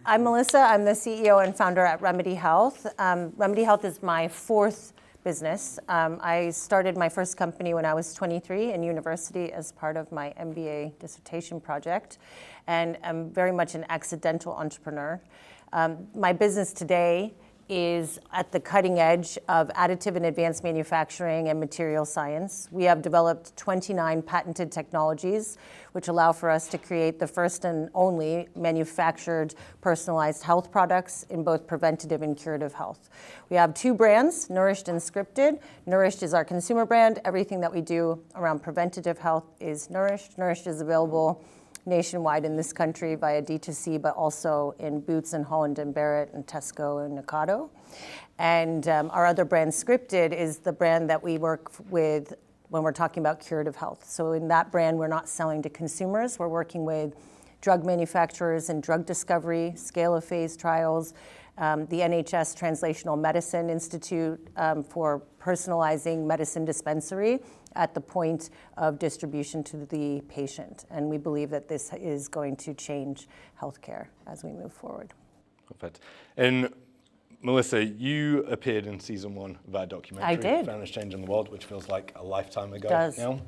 I'm Melissa. I'm the CEO and founder at Remedy Health. Remedy Health is my fourth business. I started my first company when I was 23 in university as part of my MBA dissertation project, and I'm very much an accidental entrepreneur. My business today is at the cutting edge of additive and advanced manufacturing and material science. We have developed 29 patented technologies which allow for us to create the first and only manufactured personalized health products in both preventative and curative health. We have two brands, Nourished and Scripted. Nourished is our consumer brand. Everything that we do around preventative health is Nourished. Nourished is available nationwide in this country via D2C, but also in Boots and Holland and Barrett and Tesco and Ocado. And our other brand, Scripted, is the brand that we work with when we're talking about curative health. So in that brand, we're not selling to consumers. We're working with drug manufacturers and drug discovery, scale of phase trials, the NHS Translational Medicine Institute for personalizing medicine dispensary at the point of distribution to the patient. And we believe that this is going to change healthcare as we move forward. Perfect. And Melissa, you appeared in season 1 of our documentary, I did. Fairness Changing the World, which feels like a lifetime ago Does. now.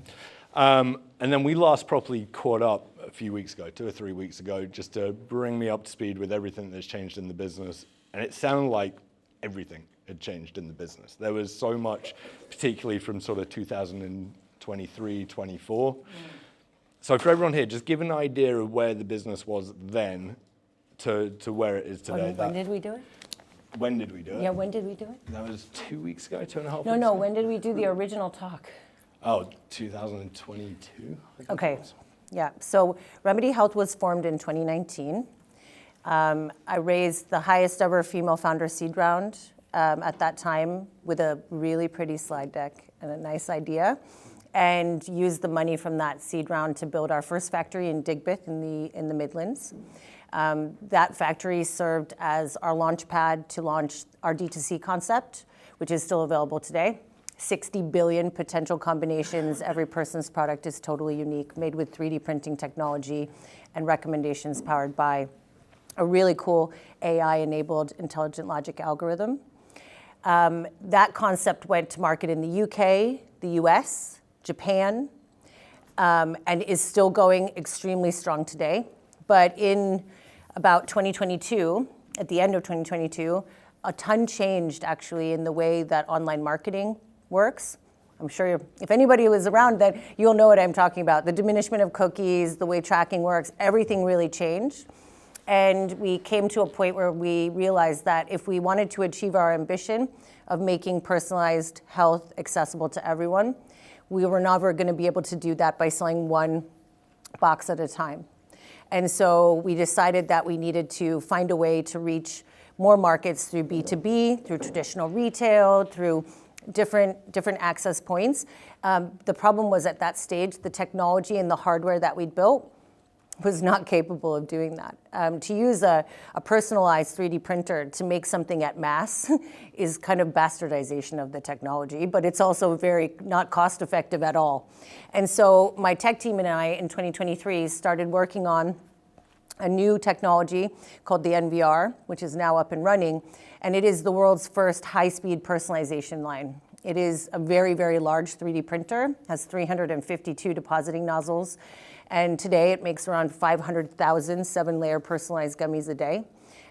And then we last properly caught up a few weeks ago, 2 or 3 weeks ago, just to bring me up to speed with everything that's changed in the business. And it sounded like everything had changed in the business. There was so much, particularly from sort of 2023, 24. So for everyone here, just give an idea of where the business was then to where it is today. When did we do it? When did we do it? Yeah, when did we do it? That was 2 weeks ago, 2.5 weeks No, ago? when did we do the original talk? Oh, 2022? Okay, yeah. So Remedy Health was formed in 2019. I raised the highest ever female founder seed round at that time with a really pretty slide deck and a nice idea, and used the money from that seed round to build our first factory in Digbeth in the Midlands. That factory served as our launch pad to launch our D2C concept, which is still available today. 60 billion potential combinations. Every person's product is totally unique, made with 3D printing technology and recommendations powered by a really cool AI-enabled intelligent logic algorithm. That concept went to market in the UK, the US, Japan, and is still going extremely strong today. But in about 2022, at the end of 2022, a ton changed actually in the way that online marketing works. I'm sure if anybody was around that, you'll know what I'm talking about. The diminishment of cookies, the way tracking works, everything really changed. And we came to a point where we realized that if we wanted to achieve our ambition of making personalized health accessible to everyone, we were never going to be able to do that by selling one box at a time. And so we decided that we needed to find a way to reach more markets through B2B, through traditional retail, through different access points. The problem was at that stage, the technology and the hardware that we'd built was not capable of doing that. To use a personalized 3D printer to make something at mass is kind of bastardization of the technology, but it's also very not cost effective at all. And so my tech team and I in 2023 started working on a new technology called the NVR, which is now up and running, and it is the world's first high-speed personalization line. It is a very, very large 3D printer, has 352 depositing nozzles, and today it makes around 500,000 7-layer personalized gummies a day.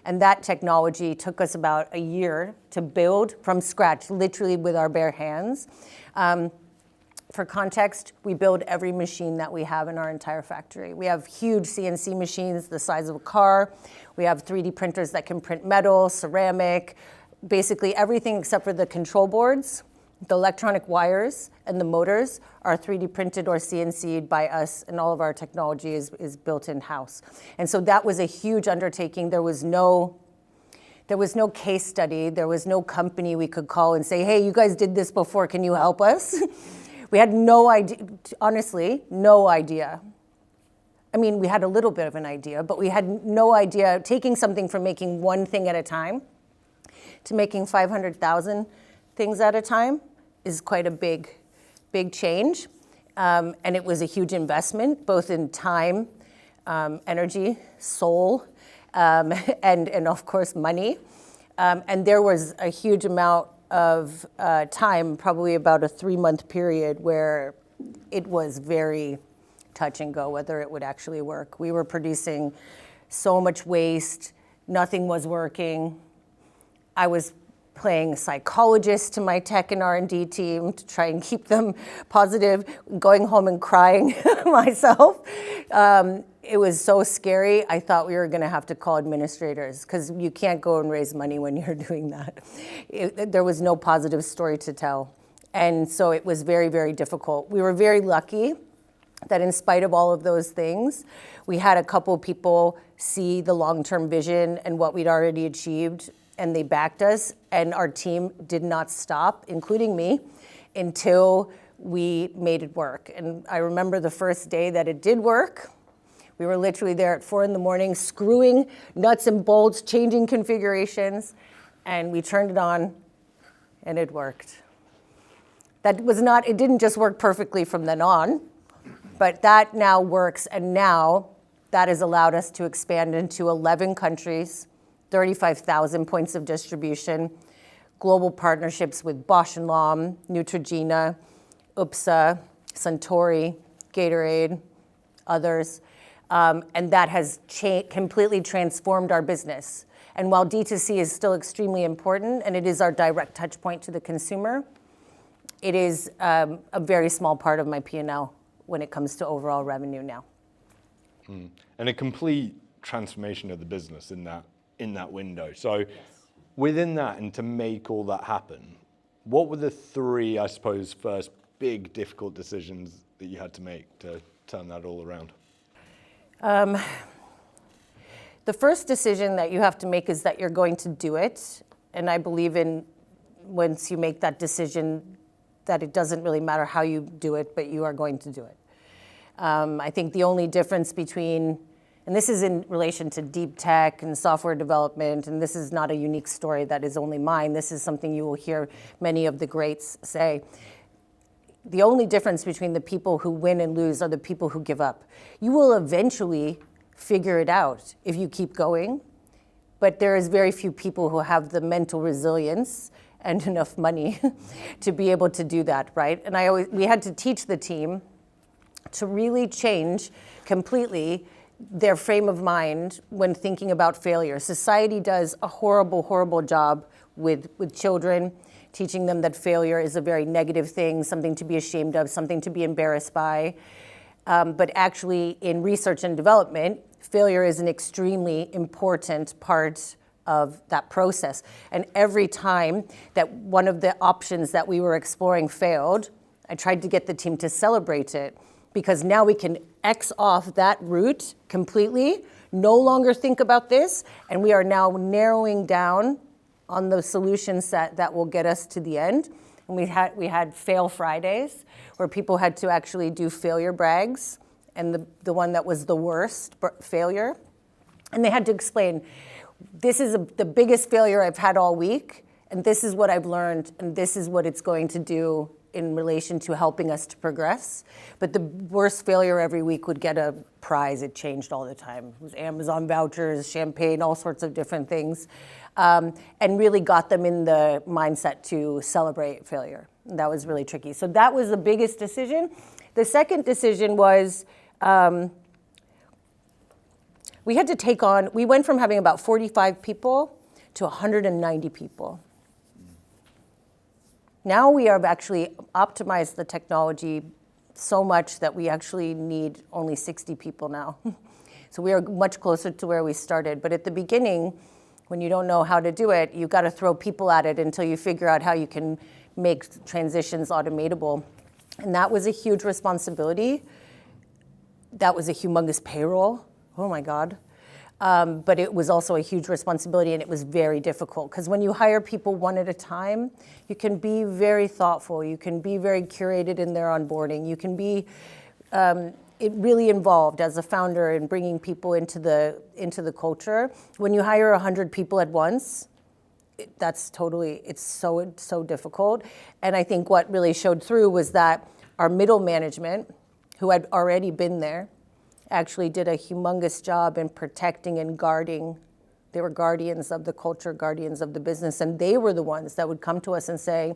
And that technology took us about a year to build from scratch, literally with our bare hands. For context, we build every machine that we have in our entire factory. We have huge CNC machines the size of a car. We have 3D printers that can print metal, ceramic, basically everything except for the control boards. The electronic wires and the motors are 3D printed or CNC'd by us, and all of our technology is built in-house. And so that was a huge undertaking. There was no case study. There was no company we could call and say, hey, you guys did this before, can you help us? We had no idea, honestly, no idea. I mean, we had a little bit of an idea, but we had no idea. Taking something from making one thing at a time to making 500,000 things at a time is quite a big change. And it was a huge investment, both in time, energy, soul, and of course money. And there was a huge amount of time, probably about a 3-month period, where it was very touch and go whether it would actually work. We were producing so much waste, nothing was working. I was playing psychologist to my tech and R&D team to try and keep them positive, going home and crying myself. It was so scary. I thought we were going to have to call administrators because you can't go and raise money when you're doing that. There was no positive story to tell. And so it was very, very difficult. We were very lucky that in spite of all of those things, we had a couple people see the long-term vision and what we'd already achieved, and they backed us, and our team did not stop, including me, until we made it work. And I remember the first day that it did work. We were literally there at 4 a.m, screwing nuts and bolts, changing configurations, and we turned it on, and it worked. It didn't just work perfectly from then on, but that now works, and now that has allowed us to expand into 11 countries, 35,000 points of distribution, global partnerships with Bausch & Lomb, Neutrogena, UPSA, Suntory, Gatorade, others. And that has completely transformed our business. And while D2C is still extremely important, and it is our direct touch point to the consumer, it is a very small part of my P&L when it comes to overall revenue now. And a complete transformation of the business in that window. So within that, and to make all that happen, what were the 3, I suppose, first big difficult decisions that you had to make to turn that all around? The first decision that you have to make is that you're going to do it. And I believe in once you make that decision, that it doesn't really matter how you do it, but you are going to do it. I think the only difference between, and this is in relation to deep tech and software development, and this is not a unique story that is only mine. This is something you will hear many of the greats say. The only difference between the people who win and lose are the people who give up. You will eventually figure it out if you keep going, but there is very few people who have the mental resilience and enough money to be able to do that, right? And we had to teach the team to really change completely their frame of mind when thinking about failure. Society does a horrible, horrible job with children, teaching them that failure is a very negative thing, something to be ashamed of, something to be embarrassed by. But actually, in research and development, failure is an extremely important part of that process. And every time that one of the options that we were exploring failed, I tried to get the team to celebrate it, because now we can X off that route completely, no longer think about this, and we are now narrowing down on the solution set that will get us to the end. And we had fail Fridays, where people had to actually do failure brags, and the one that was the worst failure. And they had to explain, this is the biggest failure I've had all week, and this is what I've learned, and this is what it's going to do in relation to helping us to progress. But the worst failure every week would get a prize. It changed all the time. It was Amazon vouchers, champagne, all sorts of different things. And really got them in the mindset to celebrate failure. And that was really tricky. So that was the biggest decision. The second decision was we had to take on, we went from having about 45 people to 190 people. Now we have actually optimized the technology so much that we actually need only 60 people now. So we are much closer to where we started. But at the beginning, when you don't know how to do it, you got to throw people at it until you figure out how you can make transitions automatable. And that was a huge responsibility. That was a humongous payroll. Oh my God. But it was also a huge responsibility, and it was very difficult, because when you hire people one at a time, you can be very thoughtful, you can be very curated in their onboarding, you can be really involved as a founder in bringing people into the culture. When you hire 100 people at once, it's so difficult. And I think what really showed through was that our middle management, who had already been there, actually did a humongous job in protecting and guarding. They were guardians of the culture, guardians of the business, and they were the ones that would come to us and say,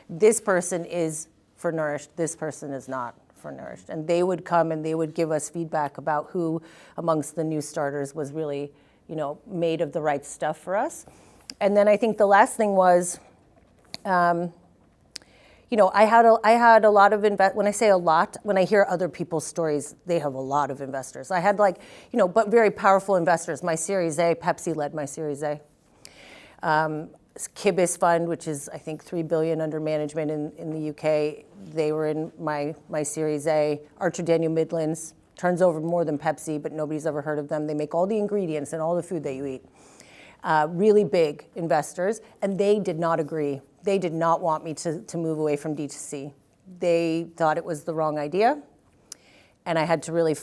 this person is for Nourished, this person is not for Nourished. And they would come and they would give us feedback about who amongst the new starters was really, made of the right stuff for us. And then I think the last thing was, I had a lot of when I say a lot, when I hear other people's stories, they have a lot of investors. I had but very powerful investors. My Series A, Pepsi led my Series A. Kibis Fund, which is I think $3 billion under management in the UK, they were in my Series A. Archer Daniel Midlands turns over more than Pepsi, but nobody's ever heard of them. They make all the ingredients and all the food that you eat. Really big investors, and they did not agree. They did not want me to move away from D2C. They thought it was the wrong idea, and I had to really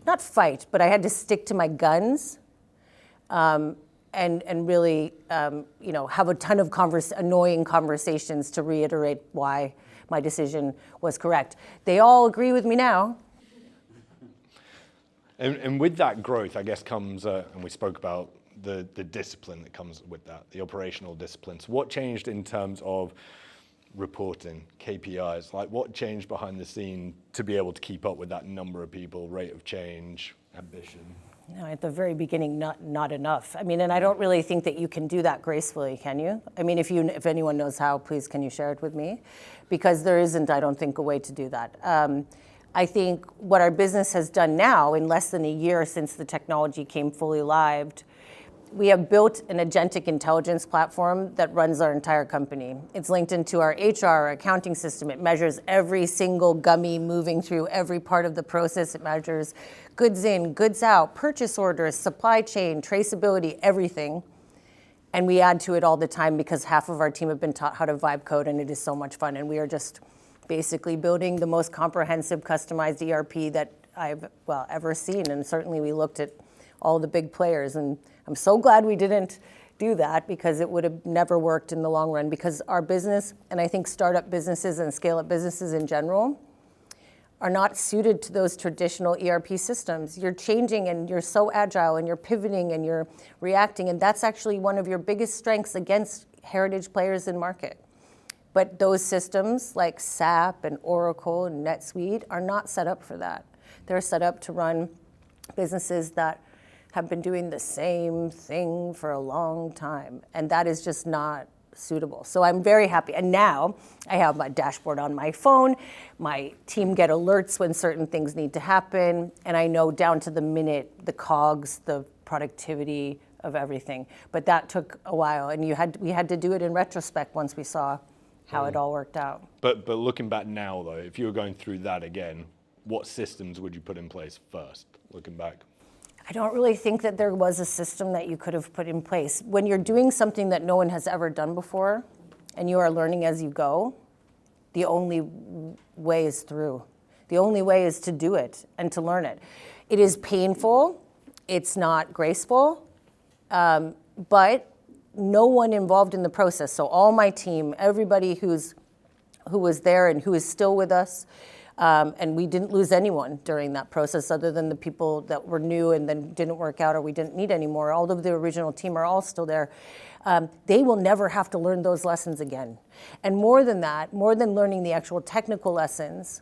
not fight, but I had to stick to my guns, and really, have a ton of annoying conversations to reiterate why my decision was correct. They all agree with me now. And with that growth, I guess, comes, and we spoke about the discipline that comes with that, the operational discipline. So what changed in terms of reporting, KPIs? Like what changed behind the scene to be able to keep up with that number of people, rate of change, ambition? No, at the very beginning, not enough. I mean, and I don't really think that you can do that gracefully, can you? I mean, if anyone knows how, please can you share it with me? Because there isn't, I don't think, a way to do that. I think what our business has done now, in less than a year since the technology came fully live, we have built an agentic intelligence platform that runs our entire company. It's linked into our HR, our accounting system. It measures every single gummy moving through every part of the process. It measures goods in, goods out, purchase orders, supply chain, traceability, everything. And we add to it all the time because half of our team have been taught how to vibe code, and it is so much fun. And we are just basically building the most comprehensive, customized ERP that I've ever seen. And certainly we looked at all the big players, and I'm so glad we didn't do that because it would have never worked in the long run, because our business, and I think startup businesses and scale-up businesses in general, are not suited to those traditional ERP systems. You're changing and you're so agile and you're pivoting and you're reacting, and that's actually one of your biggest strengths against heritage players in market. But those systems like SAP and Oracle and NetSuite are not set up for that. They're set up to run businesses that have been doing the same thing for a long time, and that is just not suitable. So I'm very happy. And now I have my dashboard on my phone. My team get alerts when certain things need to happen, and I know down to the minute the COGS, the productivity of everything. But that took a while, and we had to do it in retrospect once we saw how it all worked out. But looking back now, though, if you were going through that again, what systems would you put in place first, looking back? I don't really think that there was a system that you could have put in place. When you're doing something that no one has ever done before, and you are learning as you go, the only way is through. The only way is to do it and to learn it. It is painful, it's not graceful, but no one involved in the process, so all my team, everybody who was there and who is still with us, and we didn't lose anyone during that process other than the people that were new and then didn't work out or we didn't need anymore. All of the original team are all still there. They will never have to learn those lessons again. And more than that, more than learning the actual technical lessons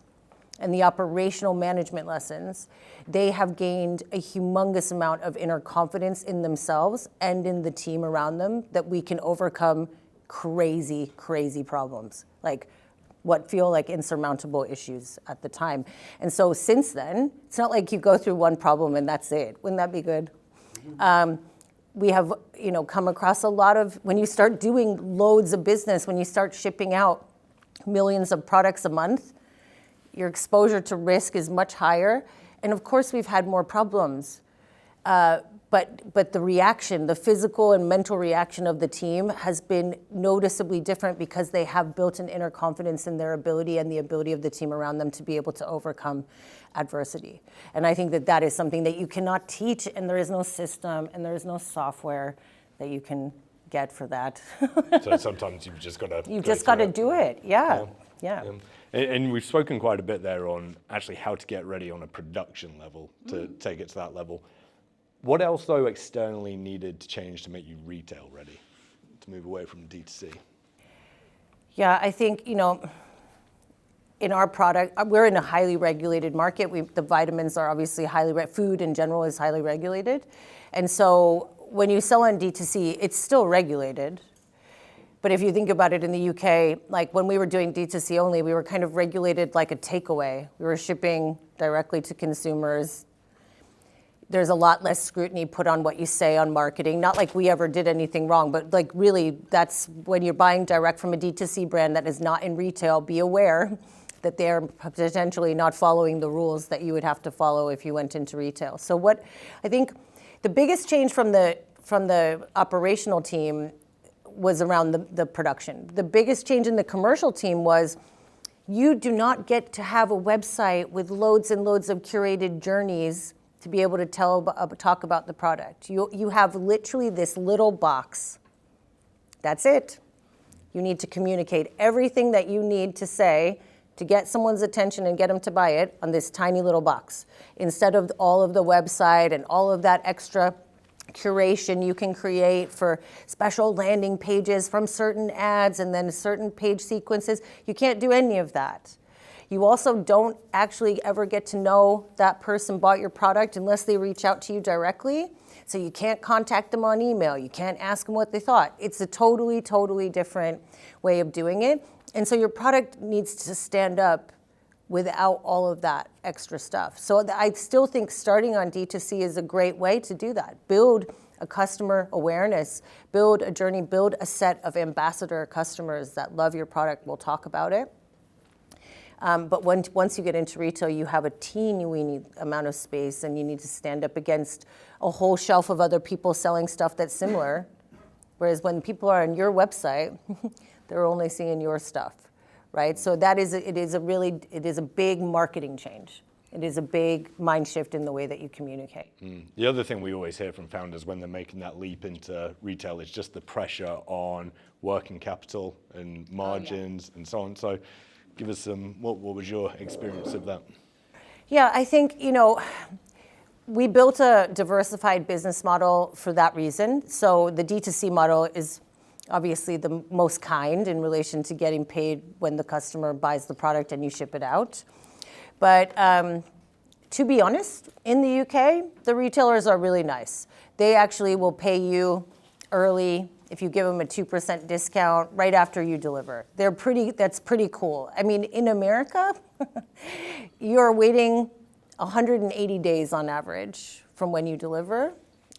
and the operational management lessons, they have gained a humongous amount of inner confidence in themselves and in the team around them that we can overcome crazy, crazy problems. Like what feel like insurmountable issues at the time. And so since then, it's not like you go through one problem and that's it. Wouldn't that be good? We have come across a lot of, when you start doing loads of business, when you start shipping out millions of products a month, your exposure to risk is much higher. And of course we've had more problems. But the reaction, the physical and mental reaction of the team has been noticeably different because they have built an inner confidence in their ability and the ability of the team around them to be able to overcome adversity. And I think that that is something that you cannot teach, and there is no system and there is no software that you can get for that. So sometimes you've just got to do it. Yeah. And we've spoken quite a bit there on actually how to get ready on a production level to take it to that level. What else, though, externally needed to change to make you retail ready, to move away from D2C? Yeah, I think, in our product, we're in a highly regulated market. The vitamins are obviously food in general is highly regulated. And so when you sell on D2C, it's still regulated. But if you think about it in the UK, like when we were doing D2C only, we were kind of regulated like a takeaway. We were shipping directly to consumers. There's a lot less scrutiny put on what you say on marketing. Not like we ever did anything wrong, but like really that's when you're buying direct from a D2C brand that is not in retail, be aware that they're potentially not following the rules that you would have to follow if you went into retail. So what I think the biggest change from the operational team was around the production. The biggest change in the commercial team was you do not get to have a website with loads and loads of curated journeys to be able to talk about the product. You have literally this little box. That's it. You need to communicate everything that you need to say to get someone's attention and get them to buy it on this tiny little box. Instead of all of the website and all of that extra curation you can create for special landing pages from certain ads and then certain page sequences. You can't do any of that. You also don't actually ever get to know that person bought your product unless they reach out to you directly. So you can't contact them on email. You can't ask them what they thought. It's a totally, totally different way of doing it. And so your product needs to stand up without all of that extra stuff. So I still think starting on D2C is a great way to do that. Build a customer awareness, build a journey, build a set of ambassador customers that love your product, will talk about it. But once you get into retail, you have a teeny amount of space and you need to stand up against a whole shelf of other people selling stuff that's similar. Whereas when people are on your website, they're only seeing your stuff. Right, so it is a big marketing change. It is a big mind shift in the way that you communicate. The other thing we always hear from founders when they're making that leap into retail is just the pressure on working capital and margins and so on. So give us what was your experience of that? Yeah, I think, we built a diversified business model for that reason. So the D2C model is obviously the most kind in relation to getting paid when the customer buys the product and you ship it out. But to be honest, in the UK, the retailers are really nice. They actually will pay you early if you give them a 2% discount right after you deliver. That's pretty cool. I mean, in America, you're waiting 180 days on average from when you deliver.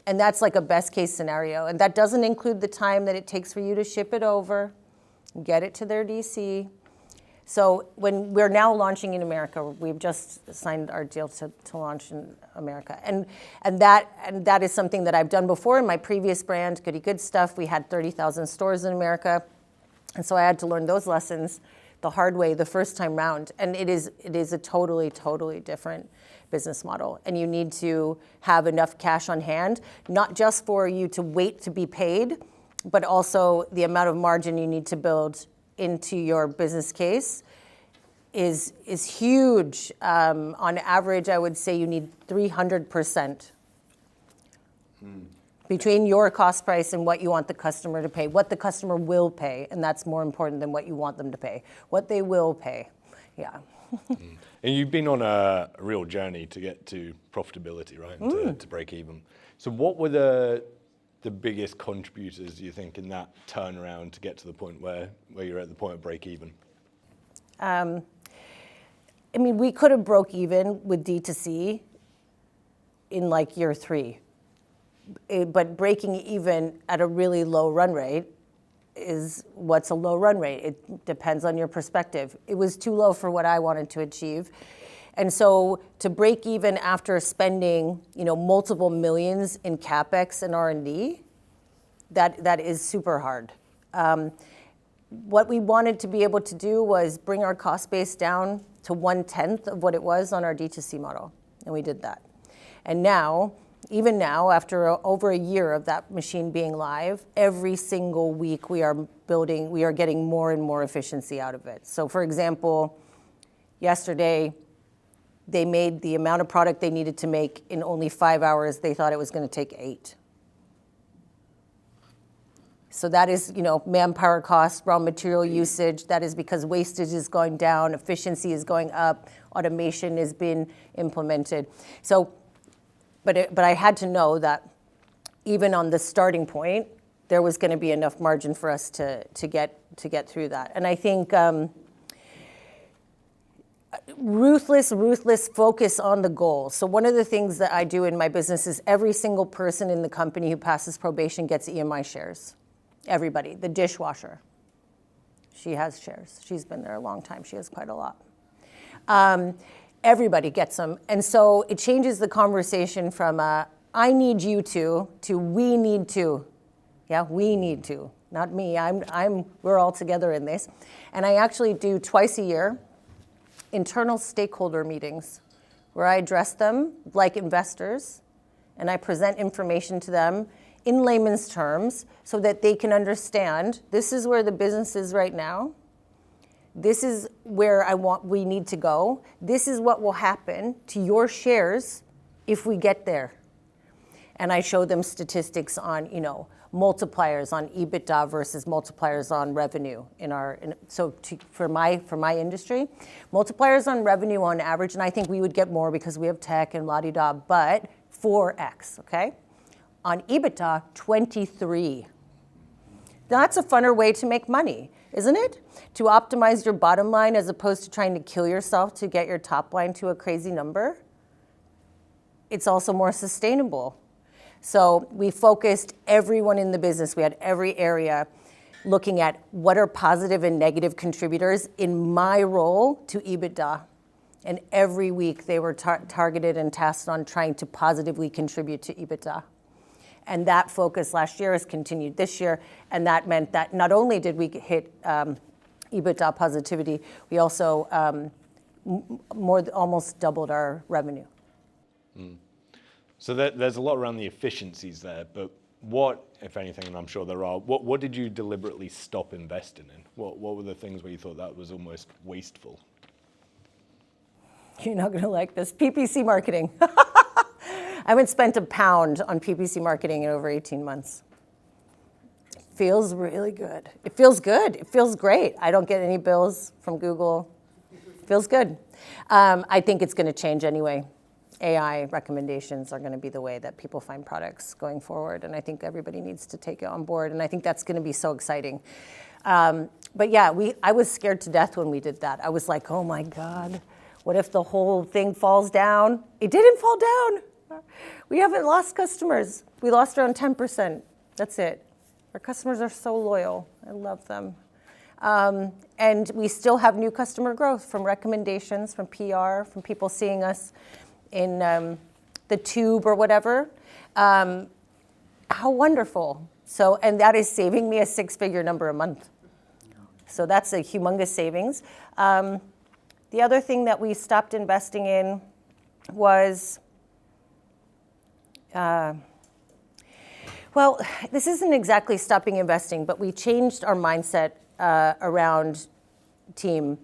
And that's like a best case scenario. And that doesn't include the time that it takes for you to ship it over, get it to their DC. So when we're now launching in America, we've just signed our deal to launch in America. And that is something that I've done before in my previous brand, Goody Good Stuff. We had 30,000 stores in America. And so I had to learn those lessons the hard way the first time round. And it is a totally, totally different business model. And you need to have enough cash on hand, not just for you to wait to be paid, but also the amount of margin you need to build into your business case is huge. On average, I would say you need 300% between your cost price and what you want the customer to pay, what the customer will pay, and that's more important than what you want them to pay, what they will pay. Yeah. And you've been on a real journey to get to profitability, right? And to break even. So what were the biggest contributors, do you think, in that turnaround to get to the point where you're at the point of break even? I mean, we could have broke even with D2C in like year 3. But breaking even at a really low run rate is what's a low run rate. It depends on your perspective. It was too low for what I wanted to achieve. And so to break even after spending, multiple millions in CapEx and R&D, that is super hard. What we wanted to be able to do was bring our cost base down to 1/10 of what it was on our D2C model. And we did that. And now, even now, after over a year of that machine being live, every single week we are getting more and more efficiency out of it. So for example, Yesterday, they made the amount of product they needed to make in only 5 hours. They thought it was going to take 8. So that is, manpower cost, raw material usage. That is because wastage is going down, efficiency is going up, automation is being implemented. So, but I had to know that even on the starting point, there was going to be enough margin for us to get through that. And I think ruthless focus on the goal. So one of the things that I do in my business is every single person in the company who passes probation gets EMI shares. Everybody. The dishwasher, she has shares. She's been there a long time. She has quite a lot. Everybody gets them. And so it changes the conversation from I need you to we need to. Yeah, we need to. Not me. We're all together in this. And I actually do twice a year internal stakeholder meetings where I address them like investors and I present information to them in layman's terms so that they can understand this is where the business is right now. This is where we need to go. This is what will happen to your shares if we get there. And I show them statistics on, multipliers on EBITDA versus multipliers on revenue for my industry, multipliers on revenue on average, and I think we would get more because we have tech and la-di-da, but 4x, okay? On EBITDA, 23. That's a funner way to make money, isn't it? To optimize your bottom line as opposed to trying to kill yourself to get your top line to a crazy number. It's also more sustainable. So we focused everyone in the business. We had every area looking at what are positive and negative contributors in my role to EBITDA. And every week they were targeted and tasked on trying to positively contribute to EBITDA. And that focus last year has continued this year. And that meant that not only did we hit EBITDA positivity, we also almost doubled our revenue. Mm. So there's a lot around the efficiencies there, but what, if anything, and I'm sure there are, what did you deliberately stop investing in? What were the things where you thought that was almost wasteful? You're not going to like this. PPC marketing. I haven't spent £1 on PPC marketing in over 18 months. Feels really good. It feels good. It feels great. I don't get any bills from Google. Feels good. I think it's going to change anyway. AI recommendations are going to be the way that people find products going forward, and I think everybody needs to take it on board, and I think that's going to be so exciting. But yeah, I was scared to death when we did that. I was like, oh my God, what if the whole thing falls down? It didn't fall down. We haven't lost customers. We lost around 10%. That's it. Our customers are so loyal. I love them. And we still have new customer growth from recommendations, from PR, from people seeing us in the tube or whatever. How wonderful. So, and that is saving me a 6-figure number a month. So that's a humongous savings. The other thing that we stopped investing in was, well, this isn't exactly stopping investing, but we changed our mindset around team.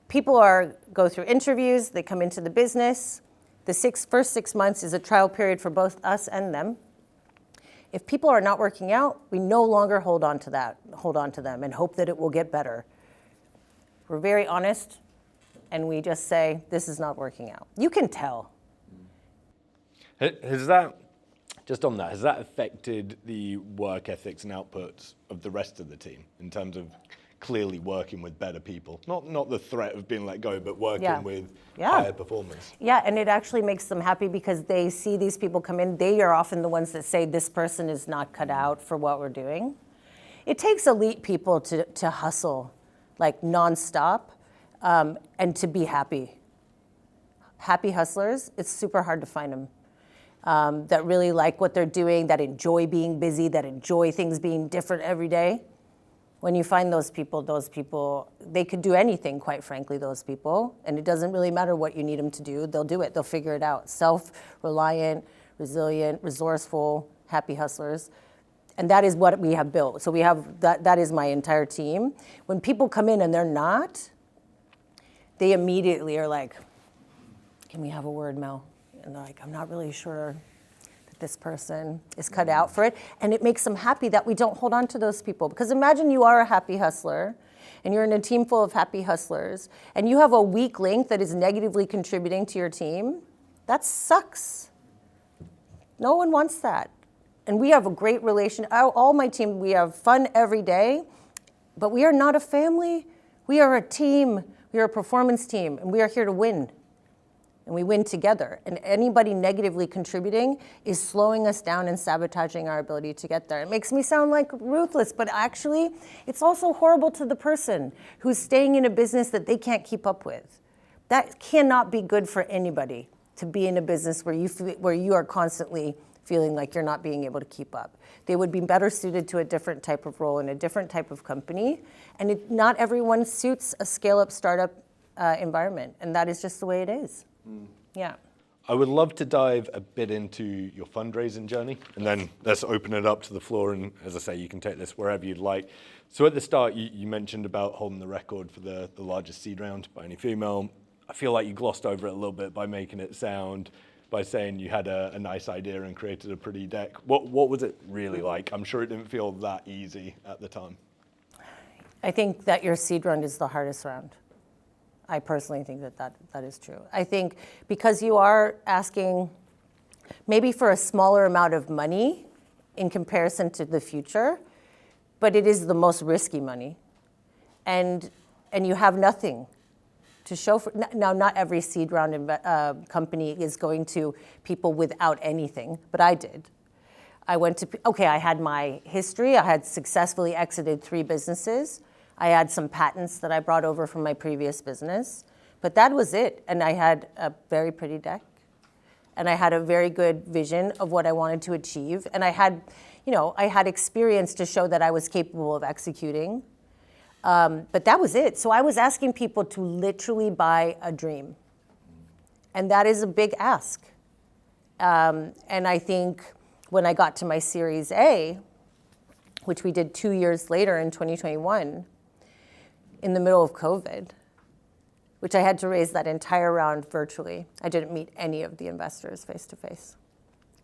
People go through interviews, they come into the business. The first 6 months is a trial period for both us and them. If people are not working out, we no longer hold on to them and hope that it will get better. We're very honest, and we just say, this is not working out. You can tell. Has that affected the work ethics and outputs of the rest of the team in terms of clearly working with better people? Not the threat of being let go, but working with higher performers. Yeah, and it actually makes them happy because they see these people come in. They are often the ones that say, this person is not cut out for what we're doing. It takes elite people to hustle like nonstop and to be happy. Happy hustlers, it's super hard to find them. That really like what they're doing, that enjoy being busy, that enjoy things being different every day. When you find those people, they could do anything, quite frankly, those people. And it doesn't really matter what you need them to do. They'll do it. They'll figure it out. Self-reliant, resilient, resourceful, happy hustlers. And that is what we have built. So we have that is my entire team. When people come in and they're not, they immediately are like, can we have a word, Mel? And they're like, I'm not really sure that this person is cut out for it. And it makes them happy that we don't hold on to those people. Because imagine you are a happy hustler, and you're in a team full of happy hustlers, and you have a weak link that is negatively contributing to your team. That sucks. No one wants that. And we have a great relation. All my team, we have fun every day, but we are not a family. We are a team. We are a performance team, and we are here to win. And we win together. And anybody negatively contributing is slowing us down and sabotaging our ability to get there. It makes me sound like ruthless, but actually, it's also horrible to the person who's staying in a business that they can't keep up with. That cannot be good for anybody, to be in a business where you are constantly feeling like you're not being able to keep up. They would be better suited to a different type of role in a different type of company. And not everyone suits a scale-up startup environment. And that is just the way it is. Yeah. I would love to dive a bit into your fundraising journey, and then let's open it up to the floor. And as I say, you can take this wherever you'd like. So at the start, you mentioned about holding the record for the largest seed round by any female. I feel like you glossed over it a little bit by making it sound, by saying you had a nice idea and created a pretty deck. What was it really like? I'm sure it didn't feel that easy at the time. I think that your seed round is the hardest round. I personally think that is true. I think because you are asking maybe for a smaller amount of money in comparison to the future, but it is the most risky money. And you have nothing to show for. Now, not every seed round company is going to people without anything, but I did. I had my history. I had successfully exited 3 businesses. I had some patents that I brought over from my previous business, but that was it. And I had a very pretty deck, and I had a very good vision of what I wanted to achieve. And I had experience to show that I was capable of executing. But that was it. So I was asking people to literally buy a dream. And that is a big ask. And I think when I got to my Series A, which we did 2 years later in 2021, in the middle of COVID, which I had to raise that entire round virtually. I didn't meet any of the investors face to face.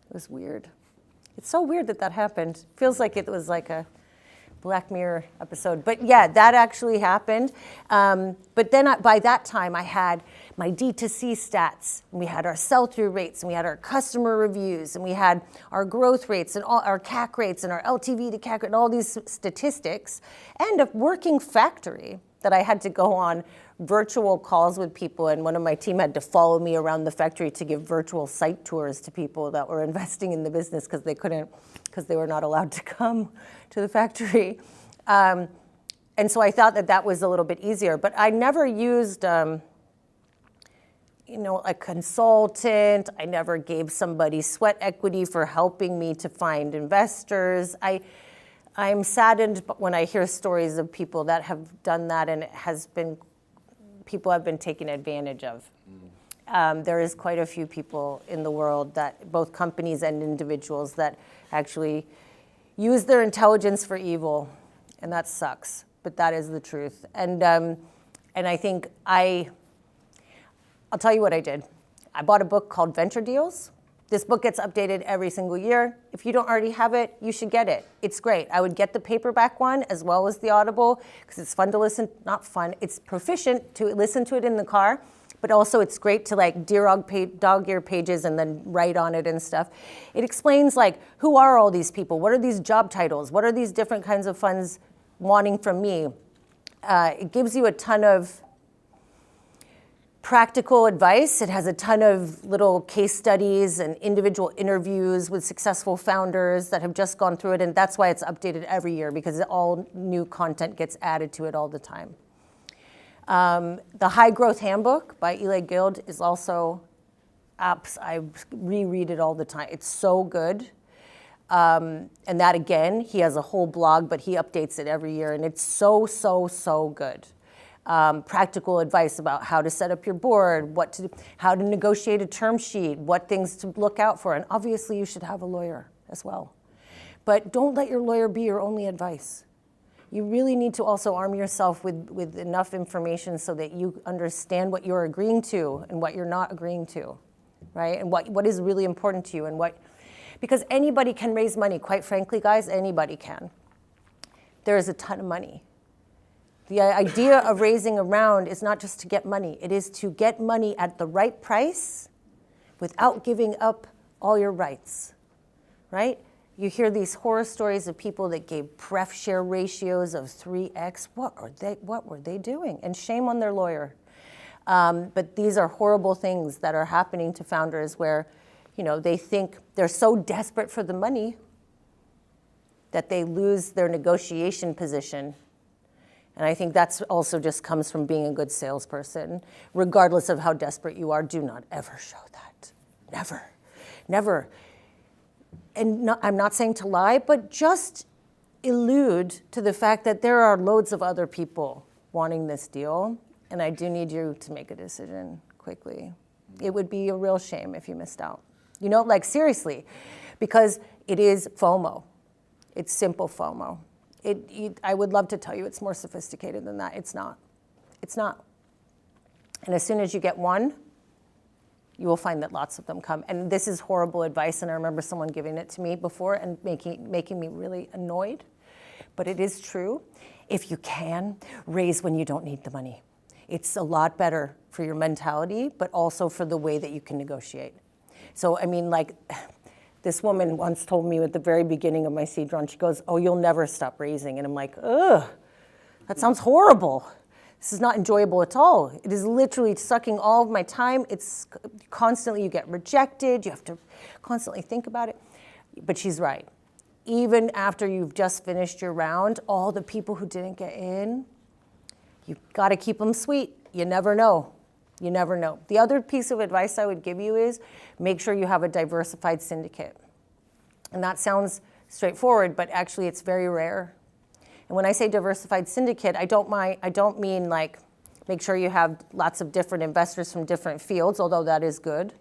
It was weird. It's so weird that happened. Feels like it was like a Black Mirror episode. But yeah, that actually happened. But then by that time, I had my D2C stats, and we had our sell-through rates, and we had our customer reviews, and we had our growth rates, and all our CAC rates, and our LTV to CAC, and all these statistics, and a working factory that I had to go on virtual calls with people, and one of my team had to follow me around the factory to give virtual site tours to people that were investing in the business because they were not allowed to come to the factory. And so I thought that was a little bit easier, but I never used a consultant. I never gave somebody sweat equity for helping me to find investors. I'm saddened when I hear stories of people that have done that, and people have been taken advantage of. There is quite a few people in the world, that both companies and individuals, that actually use their intelligence for evil, and that sucks. But that is the truth. And I think I'll tell you what I did. I bought a book called Venture Deals. This book gets updated every single year. If you don't already have it, you should get it. It's great. I would get the paperback one as well as the Audible, because it's fun to listen. Not fun. It's proficient to listen to it in the car, but also it's great to dog ear pages and then write on it and stuff. It explains who are all these people? What are these job titles? What are these different kinds of funds wanting from me? It gives you a ton of practical advice. It has a ton of little case studies and individual interviews with successful founders that have just gone through it, and that's why it's updated every year, because all new content gets added to it all the time. The High Growth Handbook by Eli Guild is also apps. I reread it all the time. It's so good. And that, again, he has a whole blog, but he updates it every year, and it's so, so, so good. Practical advice about how to set up your board, how to negotiate a term sheet, what things to look out for. And obviously you should have a lawyer as well. But don't let your lawyer be your only advice. you really need to also arm yourself with enough information so that you understand what you're agreeing to and what you're not agreeing to, right? And what is really important to you and what, because anybody can raise money, quite frankly, guys, anybody can. There is a ton of money. The idea of raising a round is not just to get money, it is to get money at the right price without giving up all your rights, right? You hear these horror stories of people that gave pref share ratios of 3x. What were they doing? And shame on their lawyer. But these are horrible things that are happening to founders where, they think they're so desperate for the money that they lose their negotiation position. And I think that's also just comes from being a good salesperson. Regardless of how desperate you are, do not ever show that. Never. Never. And I'm not saying to lie, but just allude to the fact that there are loads of other people wanting this deal, and I do need you to make a decision quickly. It would be a real shame if you missed out. Seriously, because it is FOMO. It's simple FOMO. I would love to tell you it's more sophisticated than that. It's not. It's not. And as soon as you get one, you will find that lots of them come. And this is horrible advice, and I remember someone giving it to me before and making me really annoyed. But it is true. If you can, raise when you don't need the money. It's a lot better for your mentality, but also for the way that you can negotiate. So, this woman once told me at the very beginning of my seed round, she goes, "Oh, you'll never stop raising." And I'm like, ugh, that sounds horrible. This is not enjoyable at all. It is literally sucking all of my time. It's constantly, you get rejected. You have to constantly think about it. But she's right. Even after you've just finished your round, all the people who didn't get in, you've got to keep them sweet. You never know. You never know. The other piece of advice I would give you is make sure you have a diversified syndicate. And that sounds straightforward, but actually it's very rare. And when I say diversified syndicate, I don't mean make sure you have lots of different investors from different fields, although that is good.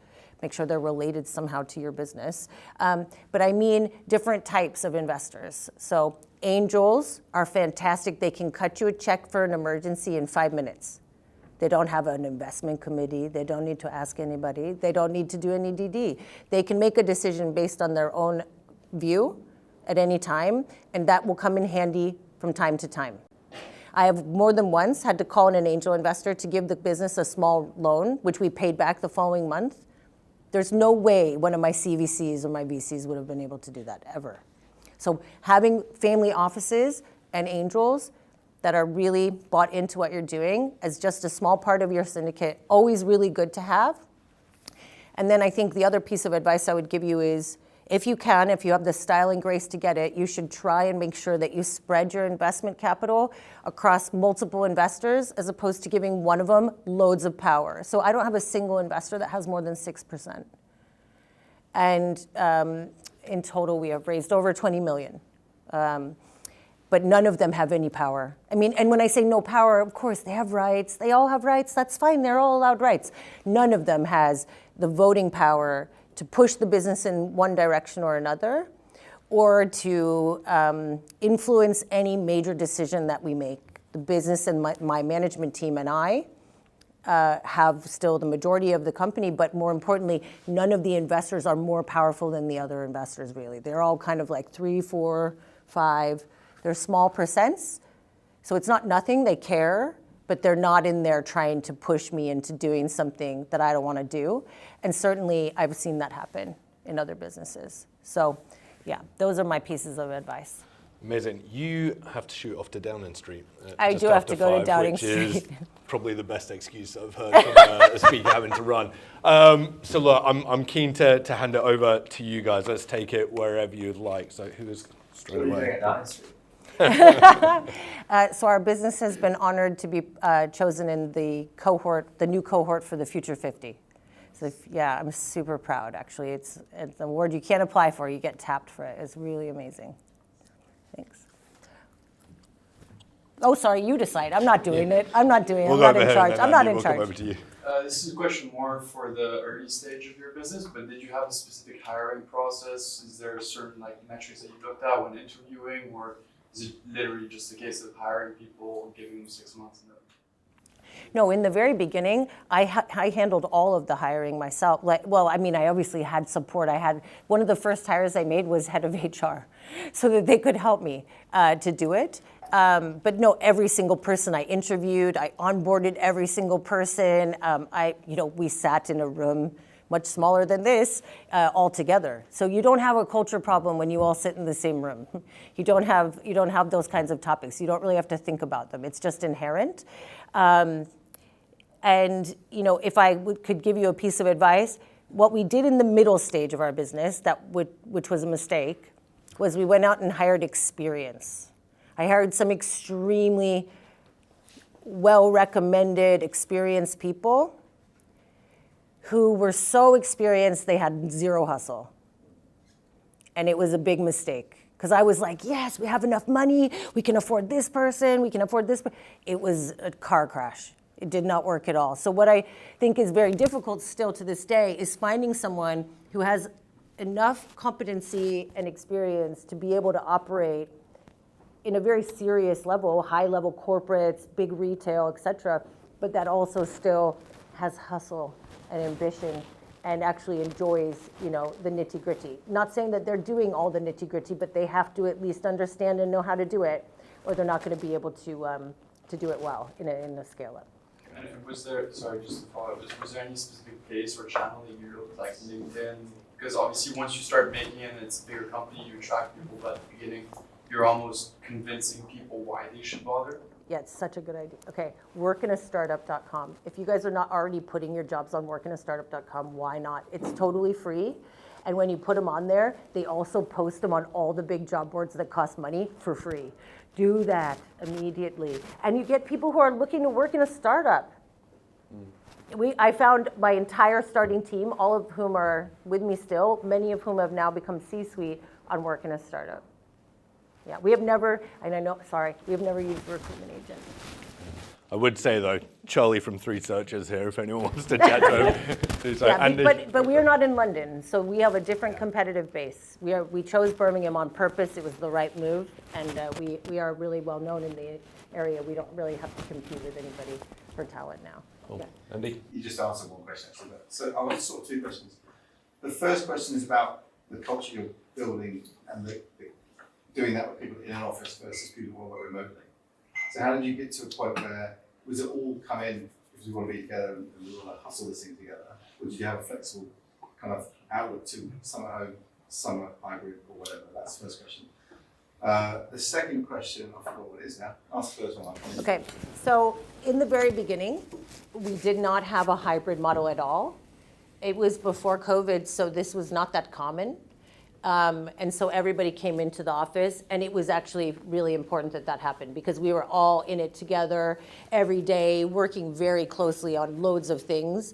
Make sure they're related somehow to your business. But I mean different types of investors. So angels are fantastic. They can cut you a check for an emergency in 5 minutes. They don't have an investment committee. They don't need to ask anybody. They don't need to do any DD. They can make a decision based on their own view at any time, and that will come in handy from time to time. I have more than once had to call in an angel investor to give the business a small loan, which we paid back the following month. There's no way one of my CVCs or my VCs would have been able to do that ever. So having family offices and angels that are really bought into what you're doing as just a small part of your syndicate, always really good to have. And then I think the other piece of advice I would give you is, if you have the style and grace to get it, you should try and make sure that you spread your investment capital across multiple investors as opposed to giving one of them loads of power. So I don't have a single investor that has more than 6%. And in total, we have raised over 20 million. But none of them have any power. And when I say no power, of course, they have rights. They all have rights. That's fine. They're all allowed rights. None of them has the voting power to push the business in one direction or another, or to influence any major decision that we make. The business and my management team and I have still the majority of the company, but more importantly, none of the investors are more powerful than the other investors, really. They're all kind of like 3, 4, 5. They're small percents, so it's not nothing. They care, but they're not in there trying to push me into doing something that I don't want to do. And certainly, I've seen that happen in other businesses. So, yeah, those are my pieces of advice. Amazing. You have to shoot off to Downing Street. I do have to go to Downing Street. Which is probably the best excuse I've heard from a speaker having to run. So look, I'm keen to hand it over to you guys. Let's take it wherever you'd like. So who is straight away? What are you doing at Downing Street? So our business has been honored to be chosen in the new cohort for the Future 50. So yeah, I'm super proud, actually. It's an award you can't apply for. You get tapped for it. It's really amazing. Thanks. Oh, sorry, you decide. I'm not doing it. I'm not doing it. I'm not in charge. I'm not in charge. Over to you. This is a question more for the early stage of your business, but did you have a specific hiring process? Is there certain metrics that you looked at when interviewing, or Is it literally just a case of hiring people, giving them 6 months, and then No, in the very beginning, I handled all of the hiring myself. I obviously had support. One of the first hires I made was head of HR, so that they could help me to do it. But no, every single person I interviewed, I onboarded every single person. We sat in a room much smaller than this all together. So you don't have a culture problem when you all sit in the same room. You don't have those kinds of topics. You don't really have to think about them. It's just inherent. If I could give you a piece of advice, what we did in the middle stage of our business, which was a mistake, was we went out and hired experience. I hired some extremely well-recommended, experienced people who were so experienced they had zero hustle. And it was a big mistake. Because I was like, yes, we have enough money, we can afford this person, we can afford this. It was a car crash. It did not work at all. So what I think is very difficult still to this day is finding someone who has enough competency and experience to be able to operate in a very serious level, high level corporates, big retail, et cetera, but that also still has hustle and ambition and actually enjoys, the nitty gritty. Not saying that they're doing all the nitty gritty, but they have to at least understand and know how to do it, or they're not going to be able to do it well in a scale up. And was there, sorry, just to follow up, was there any specific case or channel that you looked like LinkedIn? Because obviously once you start making it and it's a bigger company, you attract people, but at the beginning, you're almost convincing people why they should bother. Yeah, it's such a good idea. Okay, workinastartup.com. If you guys are not already putting your jobs on workinastartup.com, why not? It's totally free. And when you put them on there, they also post them on all the big job boards that cost money for free. Do that immediately. And you get people who are looking to work in a startup. I found my entire starting team, all of whom are with me still, many of whom have now become C-suite on Work in a Startup. Yeah, we have never used recruitment agents. I would say though, Charlie from Three Searchers here, if anyone wants to chat to him. But we are not in London, so we have a different competitive base. We chose Birmingham on purpose. It was the right move, and we are really well known in the area. We don't really have to compete with anybody for talent now. Cool. Yeah. Andy? You just answered one question actually. So I want sort of two questions. The first question is about the culture you're building and the doing that with people in an office versus people who work remotely. So how did you get to a point where, was it all come in because we want to be together and we want to hustle this thing together? Or did you have a flexible kind of outlook to some at home, some at hybrid or whatever? That's the first question. The second question, I forgot what it is now. Ask the first one. Okay, so in the very beginning, we did not have a hybrid model at all. It was before COVID, so this was not that common. And so everybody came into the office, and it was actually really important that that happened because we were all in it together every day, working very closely on loads of things.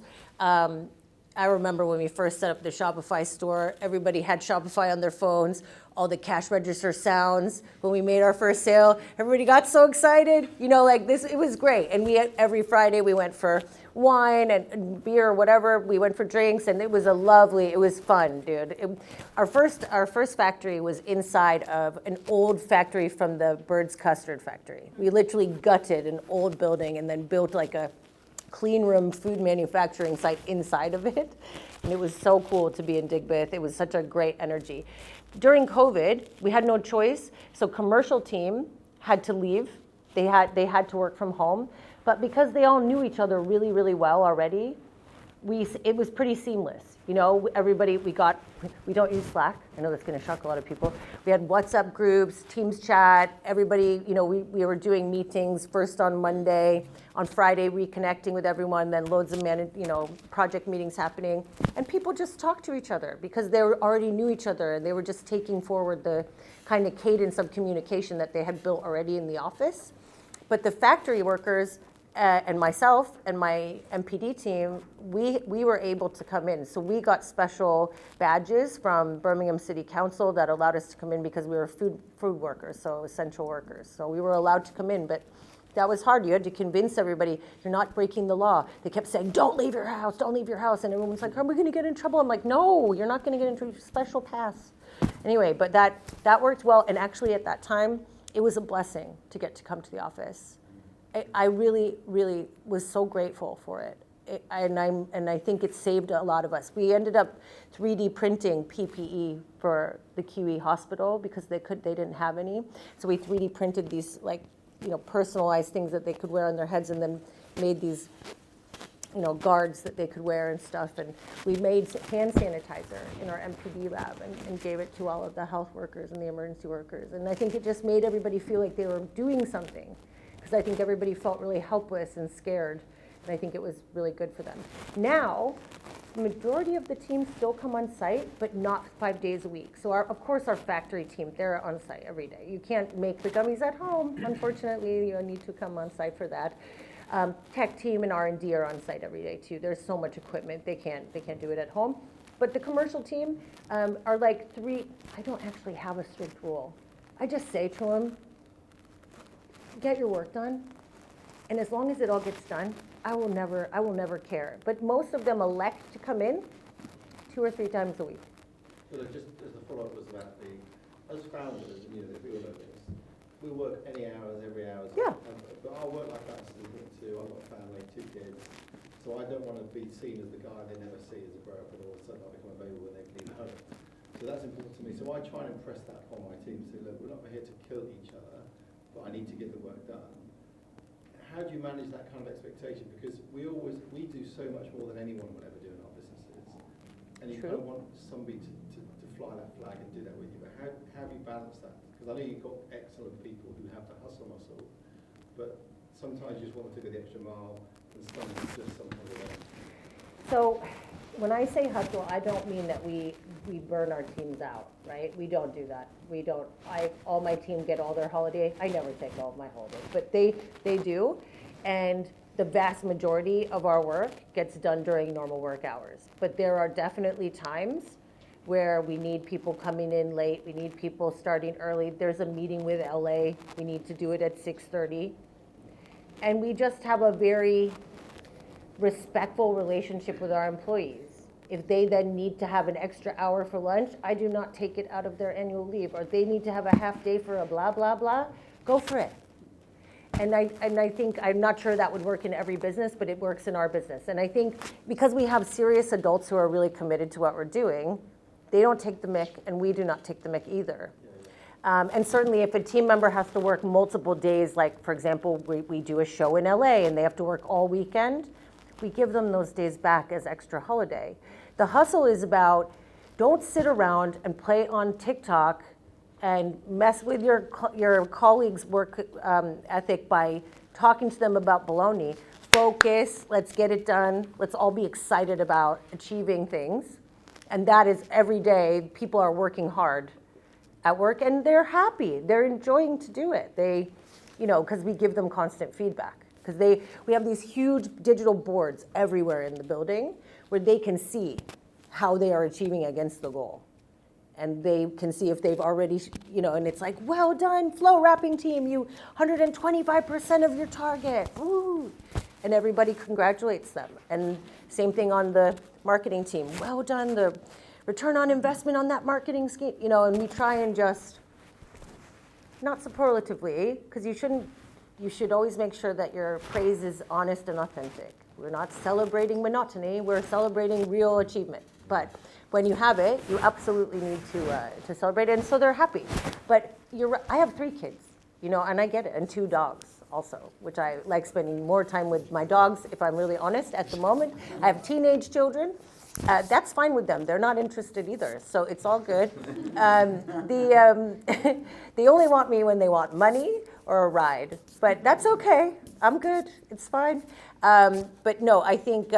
I remember when we first set up the Shopify store, everybody had Shopify on their phones, all the cash register sounds. When we made our first sale, everybody got so excited, it was great. And every Friday we went for wine and beer or whatever, we went for drinks, and it was fun, dude. Our first factory was inside of an old factory from the Bird's Custard factory. We literally gutted an old building and then built like a clean room food manufacturing site inside of it. And it was so cool to be in Digbeth. It was such a great energy. During COVID, we had no choice. So commercial team had to leave. They had to work from home. But because they all knew each other really, really well already, it was pretty seamless. Everybody, we don't use Slack. I know that's going to shock a lot of people. We had WhatsApp groups, Teams chat, everybody, we were doing meetings first on Monday, on Friday reconnecting with everyone, then loads of project meetings happening. And people just talked to each other because they already knew each other, and they were just taking forward the kind of cadence of communication that they had built already in the office. But the factory workers, and myself and my MPD team, we were able to come in. So we got special badges from Birmingham City Council that allowed us to come in because we were food workers, so essential workers. So we were allowed to come in, but that was hard. You had to convince everybody, you're not breaking the law. They kept saying, don't leave your house, don't leave your house. And everyone was like, are we gonna get in trouble? I'm like, no, you're not gonna get into a special pass. Anyway, but that worked well. And actually at that time, it was a blessing to get to come to the office. I really, really was so grateful for it. And I think it saved a lot of us. We ended up 3D printing PPE for the QE hospital because they didn't have any. So we 3D printed these personalized things that they could wear on their heads, and then made these guards that they could wear and stuff. And we made hand sanitizer in our MPD lab and gave it to all of the health workers and the emergency workers. And I think it just made everybody feel like they were doing something, because I think everybody felt really helpless and scared. And I think it was really good for them. Now, the majority of the teams still come on site, but not 5 days a week. So of course our factory team, they're on site every day. You can't make the gummies at home. Unfortunately, you need to come on site for that. Tech team and R&D are on site every day too. There's so much equipment, they can't do it at home. But the commercial team are like I don't actually have a strict rule. I just say to them, get your work done. And as long as it all gets done, I will never care. But most of them elect to come in 2 or 3 times a week. Well, just as a follow-up was about as founders, we all know this, we work any hours, every hour. Yeah. But our work-life balance is important too. I've got a family, 2 kids, so I don't want to be seen as the guy they never see as a grower, but all of a sudden I become available when they leave home. So that's important to me. So I try and impress that on my team. So look, we're not here to kill each other, but I need to get the work done. How do you manage that kind of expectation? Because we do so much more than anyone will ever do in our businesses. And you kind of want somebody to fly that flag and do that with you. But how have you balanced that? Because I know you've got excellent people who have the hustle muscle, but sometimes you just want to go the extra mile, and sometimes they don't. So when I say hustle, I don't mean that we burn our teams out, right? We don't do that. We don't. All my team get all their holiday. I never take all of my holidays, but they do, and the vast majority of our work gets done during normal work hours. But there are definitely times where we need people coming in late. We need people starting early. There's a meeting with LA. We need to do it at 6:30, and we just have a very respectful relationship with our employees. If they then need to have an extra hour for lunch, I do not take it out of their annual leave. Or if they need to have a half day for a blah, blah, blah, go for it. And I think, I'm not sure that would work in every business, but it works in our business. And I think because we have serious adults who are really committed to what we're doing, they don't take the mick, and we do not take the mick either. And certainly if a team member has to work multiple days, like for example, we do a show in LA and they have to work all weekend, we give them those days back as extra holiday. The hustle is about, don't sit around and play on TikTok and mess with your colleagues' work ethic by talking to them about baloney. Focus, let's get it done. Let's all be excited about achieving things. And that is every day, people are working hard at work and they're happy. They're enjoying to do it. Because we give them constant feedback. Because we have these huge digital boards everywhere in the building where they can see how they are achieving against the goal. And they can see if they've already, and it's like, well done, flow wrapping team, you 125% of your target, woo! And everybody congratulates them. And same thing on the marketing team, well done, the return on investment on that marketing scheme, and we try and just, not superlatively, because you should always make sure that your praise is honest and authentic. We're not celebrating monotony, we're celebrating real achievement. But when you have it, you absolutely need to celebrate it, and so they're happy. But I have 3 kids, and I get it, and 2 dogs also, which I like spending more time with my dogs, if I'm really honest, at the moment. I have teenage children. That's fine with them. They're not interested either, so it's all good. They only want me when they want money or a ride, but that's okay. I'm good. It's fine. But no, I think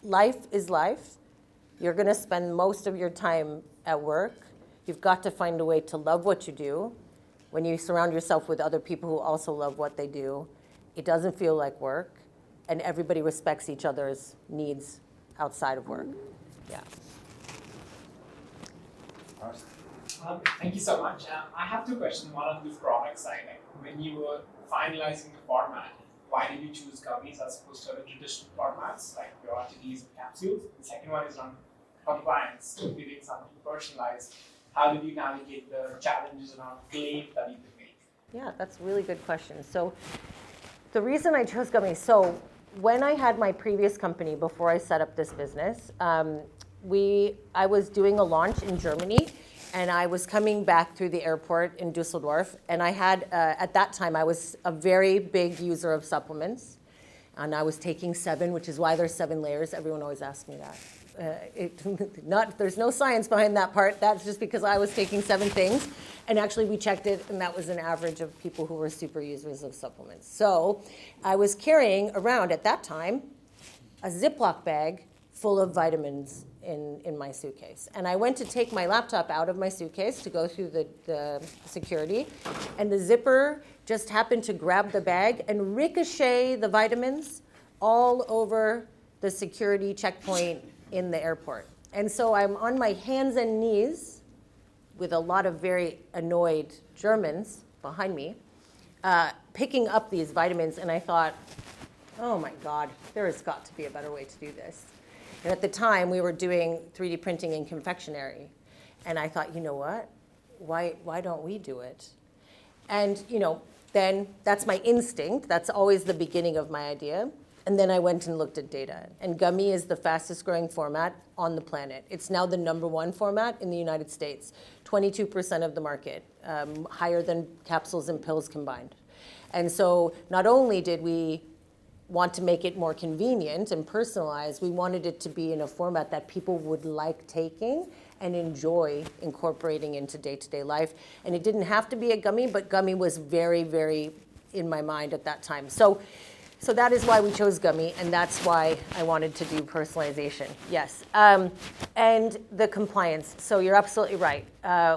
life is life. You're going to spend most of your time at work. You've got to find a way to love what you do. When you surround yourself with other people who also love what they do, it doesn't feel like work. And everybody respects each other's needs outside of work. Yeah. Thank you so much. I have 2 questions. One on the product side. Like when you were finalizing the format, why did you choose gummies as opposed to other traditional formats like your RTDs and capsules? The second one is on compliance, feeling something personalized. how did you navigate the challenges around claims that you could make? Yeah, that's a really good question. So the reason I chose gummies, so when I had my previous company before I set up this business, I was doing a launch in Germany, and I was coming back through the airport in Dusseldorf, and I had, at that time, I was a very big user of supplements, and I was taking 7, which is why there's 7 layers. Everyone always asks me that. There's no science behind that part. That's just because I was taking 7 things, and actually we checked it, and that was an average of people who were super users of supplements. So I was carrying around, at that time, a Ziploc bag full of vitamins in my suitcase. And I went to take my laptop out of my suitcase to go through the security, and the zipper just happened to grab the bag and ricochet the vitamins all over the security checkpoint in the airport. And so I'm on my hands and knees with a lot of very annoyed Germans behind me, picking up these vitamins, and I thought, oh my God, there has got to be a better way to do this. And at the time, we were doing 3D printing in confectionery. And I thought, you know what? Why don't we do it? And, then that's my instinct. That's always the beginning of my idea. And then I went and looked at data. And gummy is the fastest growing format on the planet. It's now the #1 format in the United States. 22% of the market, higher than capsules and pills combined. And so not only did we want to make it more convenient and personalized, we wanted it to be in a format that people would like taking and enjoy incorporating into day-to-day life. And it didn't have to be a gummy, but gummy was very, very in my mind at that time. So that is why we chose gummy, and that's why I wanted to do personalization. Yes. And the compliance. So you're absolutely right.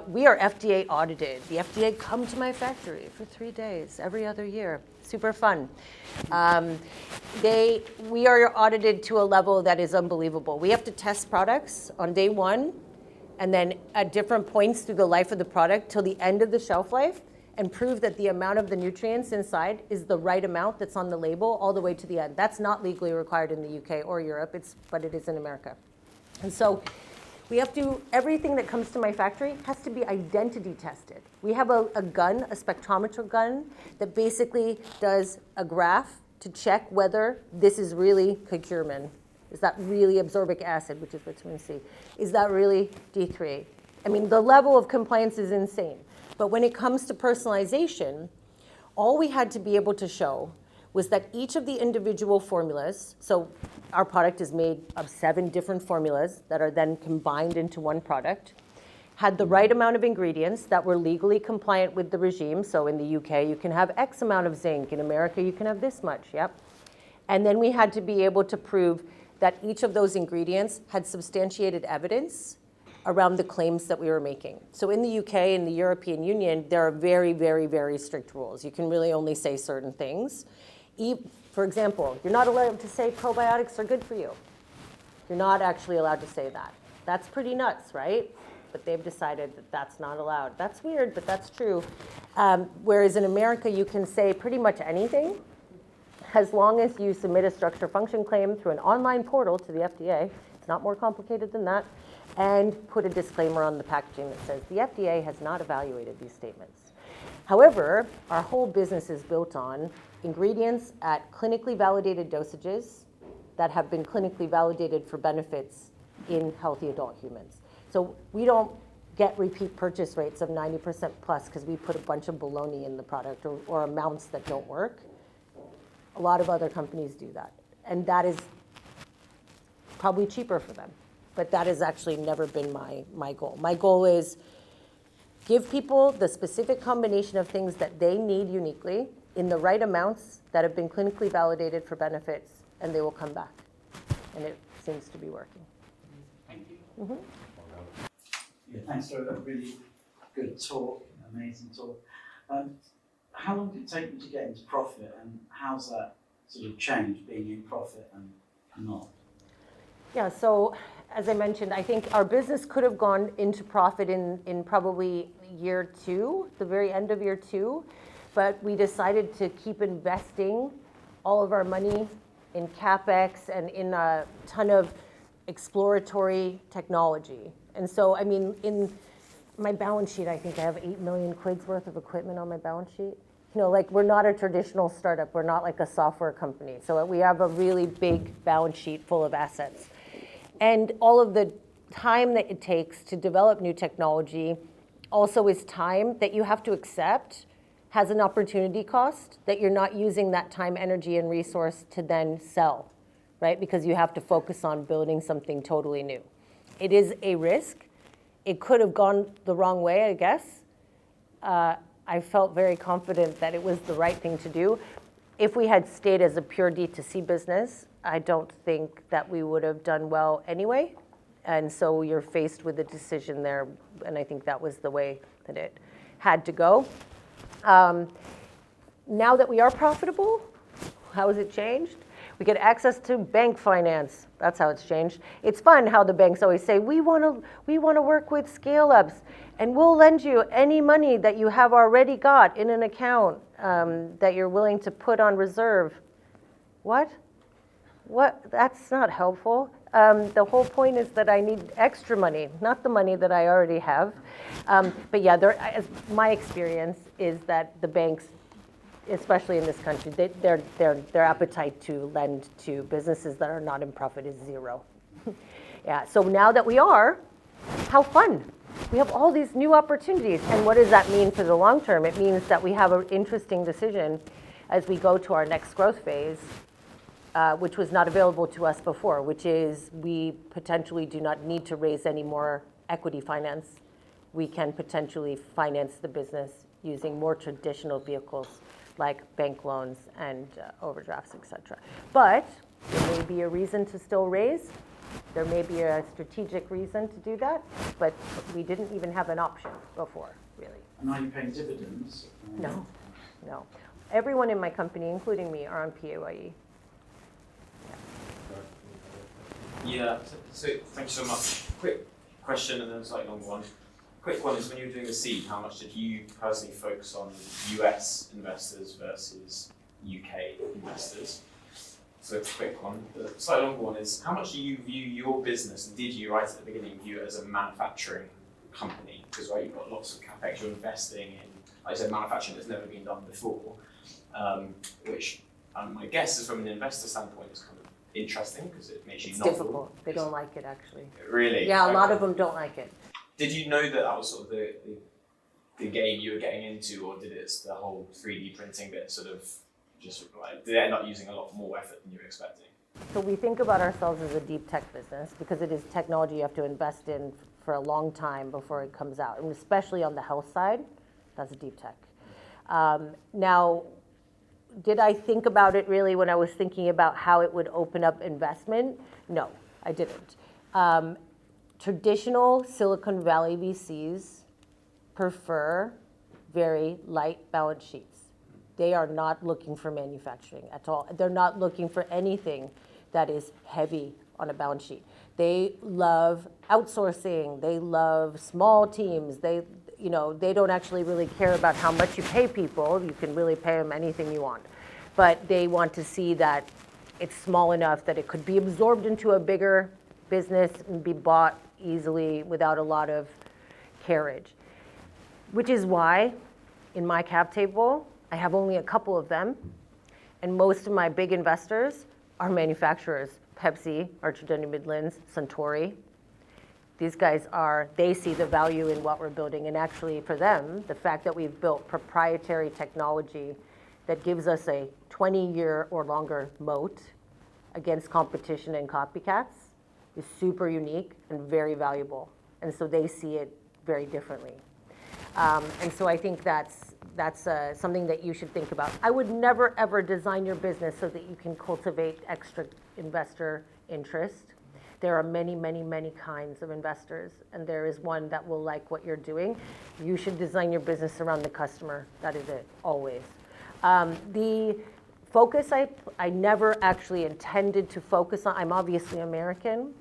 We are FDA audited. The FDA come to my factory for 3 days every other year. Super fun. We are audited to a level that is unbelievable. We have to test products on day 1, and then at different points through the life of the product till the end of the shelf life, and prove that the amount of the nutrients inside is the right amount that's on the label all the way to the end. That's not legally required in the UK or Europe, but it is in America. And so we have to, everything that comes to my factory has to be identity tested. We have a gun, a spectrometer gun, that basically does a graph to check whether this is really curcumin. Is that really absorbic acid, which is vitamin C? Is that really D3? I mean, the level of compliance is insane. But when it comes to personalization, all we had to be able to show was that each of the individual formulas, so our product is made of 7 different formulas that are then combined into one product, had the right amount of ingredients that were legally compliant with the regime. So in the UK, you can have X amount of zinc. In America, you can have this much, yep. And then we had to be able to prove that each of those ingredients had substantiated evidence around the claims that we were making. So in the UK and the European Union, there are very, very, very strict rules. You can really only say certain things. For example, you're not allowed to say probiotics are good for you. You're not actually allowed to say that. That's pretty nuts, right? But they've decided that that's not allowed. That's weird, but that's true. Whereas in America, you can say pretty much anything as long as you submit a structure function claim through an online portal to the FDA. It's not more complicated than that. And put a disclaimer on the packaging that says the FDA has not evaluated these statements. However, our whole business is built on ingredients at clinically validated dosages that have been clinically validated for benefits in healthy adult humans. So we don't get repeat purchase rates of 90% plus because we put a bunch of baloney in the product or amounts that don't work. A lot of other companies do that. And that is probably cheaper for them. But that has actually never been my goal. My goal is give people the specific combination of things that they need uniquely in the right amounts that have been clinically validated for benefits, and they will come back. And it seems to be working. Thank you. Mm-hmm. Yeah, thanks for a really good talk, amazing talk. How long did it take you to get into profit, and how's that sort of changed, being in profit and not? Yeah, so as I mentioned, I think our business could have gone into profit in probably year 2, the very end of year 2, but we decided to keep investing all of our money in CapEx and in a ton of exploratory technology. And so, I mean, my balance sheet, I think I have 8 million quids worth of equipment on my balance sheet. You know, like we're not a traditional startup. We're not like a software company. So we have a really big balance sheet full of assets. And all of the time that it takes to develop new technology also is time that you have to accept has an opportunity cost that you're not using that time, energy, and resource to then sell, right? Because you have to focus on building something totally new. It is a risk. It could have gone the wrong way, I guess. I felt very confident that it was the right thing to do. If we had stayed as a pure D2C business, I don't think that we would have done well anyway. And so you're faced with a decision there, and I think that was the way that it had to go. Now that we are profitable, how has it changed? We get access to bank finance. That's how it's changed. It's fun how the banks always say, we want to work with scale-ups, and we'll lend you any money that you have already got in an account that you're willing to put on reserve. What? That's not helpful. The whole point is that I need extra money, not the money that I already have. But yeah, my experience is that the banks, especially in this country, their appetite to lend to businesses that are not in profit is zero. Yeah. So now that we are, how fun! We have all these new opportunities, and what does that mean for the long term? It means that we have an interesting decision as we go to our next growth phase. Which was not available to us before, which is we potentially do not need to raise any more equity finance. We can potentially finance the business using more traditional vehicles like bank loans and overdrafts, et cetera. But there may be a reason to still raise. There may be a strategic reason to do that, but we didn't even have an option before, really. And are you paying dividends? No. Everyone in my company, including me, are on PAYE. Yeah, so thank you so much. Quick question and then a slightly longer one. Quick one is when you were doing the seed, how much did you personally focus on US investors versus UK investors? So a quick one. The slightly longer one is how much do you view your business, and did you right at the beginning view it as a manufacturing company? Because right, you've got lots of capex, you're investing in, like I said, manufacturing that's never been done before, which my guess is from an investor standpoint is kind of interesting because it makes you novel. It's difficult. They don't like it, actually. Really? Yeah, a lot of them don't like it. Did you know that was sort of the game you were getting into, or did it the whole 3D printing bit sort of just like, did it end up using a lot more effort than you were expecting? So we think about ourselves as a deep tech business because it is technology you have to invest in for a long time before it comes out, and especially on the health side, that's deep tech. Now, did I think about it really when I was thinking about how it would open up investment? No, I didn't. Traditional Silicon Valley VCs prefer very light balance sheets. They are not looking for manufacturing at all. They're not looking for anything that is heavy on a balance sheet. They love outsourcing. They love small teams. They don't actually really care about how much you pay people. You can really pay them anything you want. But they want to see that it's small enough that it could be absorbed into a bigger business and be bought easily without a lot of carriage. Which is why in my cap table, I have only a couple of them. And most of my big investors are manufacturers. Pepsi, Archer Midlands, Suntory. These guys they see the value in what we're building. And actually for them, the fact that we've built proprietary technology that gives us a 20-year or longer moat against competition and copycats is super unique and very valuable. And so they see it very differently. And so I think that's something that you should think about. I would never, ever design your business so that you can cultivate extra investor interest. There are many, many, many kinds of investors, and there is one that will like what you're doing. You should design your business around the customer. That is it, always. The focus, I never actually intended to focus on. I'm obviously American,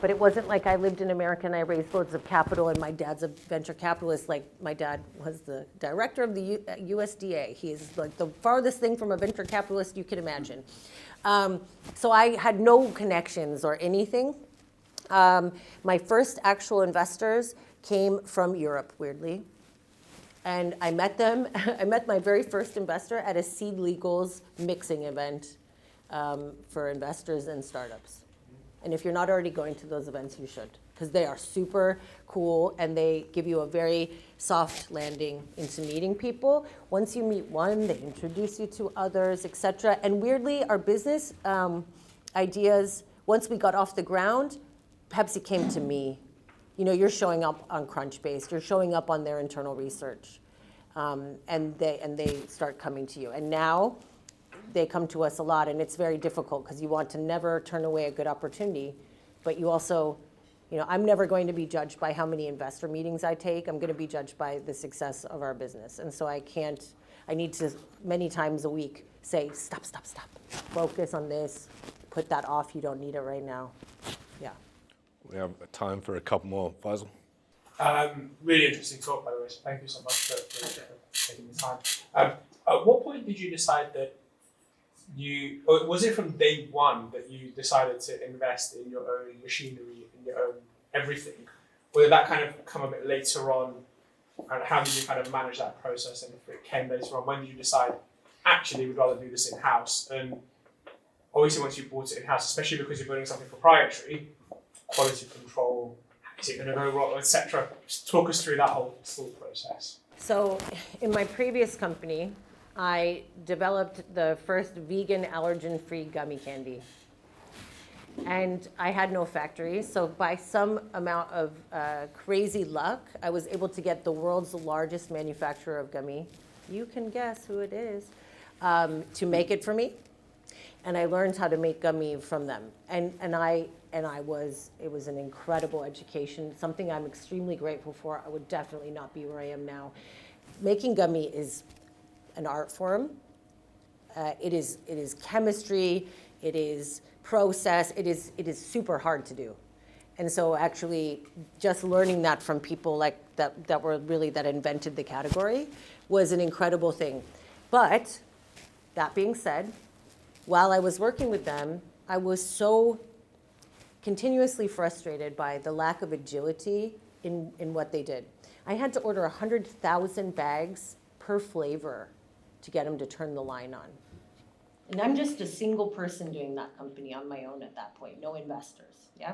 but it wasn't like I lived in America and I raised loads of capital and my dad's a venture capitalist. Like my dad was the director of the USDA. He is like the farthest thing from a venture capitalist you can imagine. So I had no connections or anything. My first actual investors came from Europe, weirdly. And I met them, I met my very first investor at a Seed Legals mixing event for investors and startups. And if you're not already going to those events, you should, because they are super cool and they give you a very soft landing into meeting people. Once you meet one, they introduce you to others, etc. And weirdly, our business ideas, once we got off the ground, Pepsi came to me. You know, you're showing up on Crunchbase, you're showing up on their internal research, and they start coming to you. And now they come to us a lot, and it's very difficult because you want to never turn away a good opportunity, but you also, you know, I'm never going to be judged by how many investor meetings I take. I'm going to be judged by the success of our business. And so I need to many times a week say, stop, stop, stop. Focus on this. Put that off. You don't need it right now. Yeah. We have time for a couple more. Faisal? Really interesting talk, by the way. So thank you so much for taking the time. At what point did you decide that or was it from day one that you decided to invest in your own machinery, in your own everything? Or did that kind of come a bit later on? And how did you kind of manage that process? And if it came later on, when did you decide, actually, we'd rather do this in-house? And obviously, once you bought it in-house, especially because you're building something proprietary, quality control, is it going to go wrong, etc. Just talk us through that whole thought process. So in my previous company, I developed the first vegan allergen-free gummy candy. And I had no factory, so by some amount of crazy luck, I was able to get the world's largest manufacturer of gummy, you can guess who it is, to make it for me. And I learned how to make gummy from them. It was an incredible education, something I'm extremely grateful for. I would definitely not be where I am now. Making gummy is an art form. It is chemistry, it is process, it is super hard to do. And so actually just learning that from people like that invented the category was an incredible thing. But that being said, while I was working with them, I was so continuously frustrated by the lack of agility in what they did. I had to order 100,000 bags per flavor to get them to turn the line on. And I'm just a single person doing that company on my own at that point, no investors, yeah?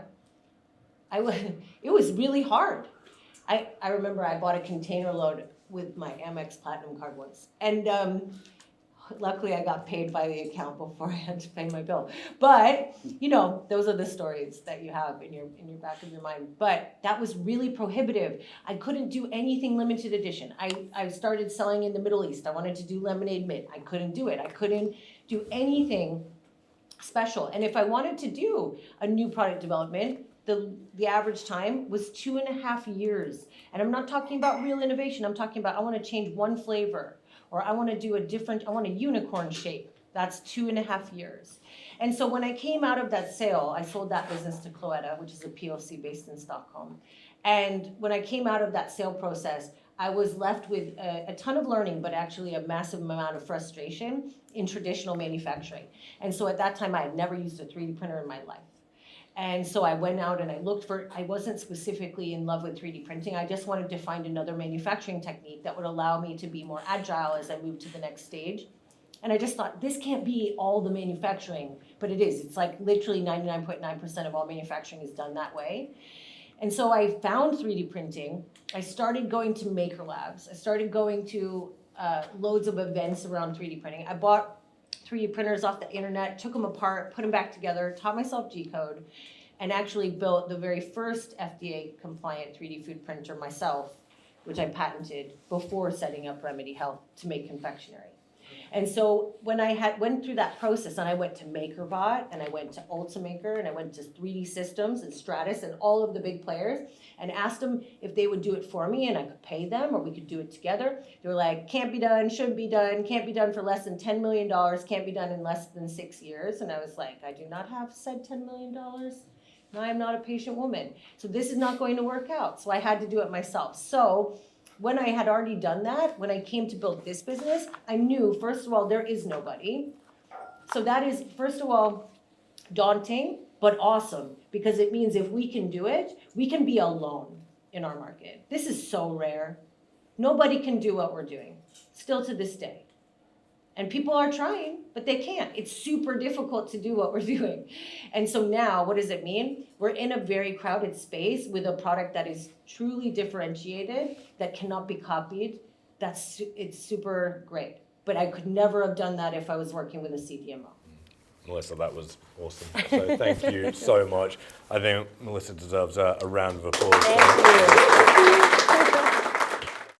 It was really hard. I remember I bought a container load with my Amex Platinum card once. And luckily I got paid by the account before I had to pay my bill. But, you know, those are the stories that you have in your back of your mind. But that was really prohibitive. I couldn't do anything limited edition. I started selling in the Middle East. I wanted to do lemonade mint. I couldn't do it. I couldn't do anything special. And if I wanted to do a new product development, the average time was 2.5 years. And I'm not talking about real innovation. I'm talking about I want to change one flavor. Or I want to do I want a unicorn shape. That's 2.5 years. And so when I came out of that sale, I sold that business to Cloetta, which is a PLC based in Stockholm. And when I came out of that sale process, I was left with a ton of learning, but actually a massive amount of frustration in traditional manufacturing. And so at that time, I had never used a 3D printer in my life. And so I went out and I looked I wasn't specifically in love with 3D printing. I just wanted to find another manufacturing technique that would allow me to be more agile as I moved to the next stage. And I just thought, this can't be all the manufacturing, but it is. It's like literally 99.9% of all manufacturing is done that way. And so I found 3D printing. I started going to maker labs. I started going to loads of events around 3D printing. I bought 3D printers off the internet, took them apart, put them back together, taught myself G-code, and actually built the very first FDA-compliant 3D food printer myself, which I patented before setting up Remedy Health to make confectionery. And so when I went through that process, and I went to MakerBot, and I went to Ultimaker, and I went to 3D Systems and Stratus and all of the big players, and asked them if they would do it for me and I could pay them or we could do it together. They were like, can't be done, shouldn't be done, can't be done for less than $10 million, can't be done in less than 6 years. And I was like, I do not have said $10 million. No, I am not a patient woman. So this is not going to work out. So I had to do it myself. So when I had already done that, when I came to build this business, I knew, first of all, there is nobody. So that is, first of all, daunting but awesome, because it means if we can do it, we can be alone in our market. This is so rare. Nobody can do what we're doing, still to this day. And people are trying, but they can't. It's super difficult to do what we're doing. And so now, what does it mean? We're in a very crowded space with a product that is truly differentiated, that cannot be copied. It's super great. But I could never have done that if I was working with a CDMO. Melissa, that was awesome. So thank you so much. I think Melissa deserves a round of applause. Thank you.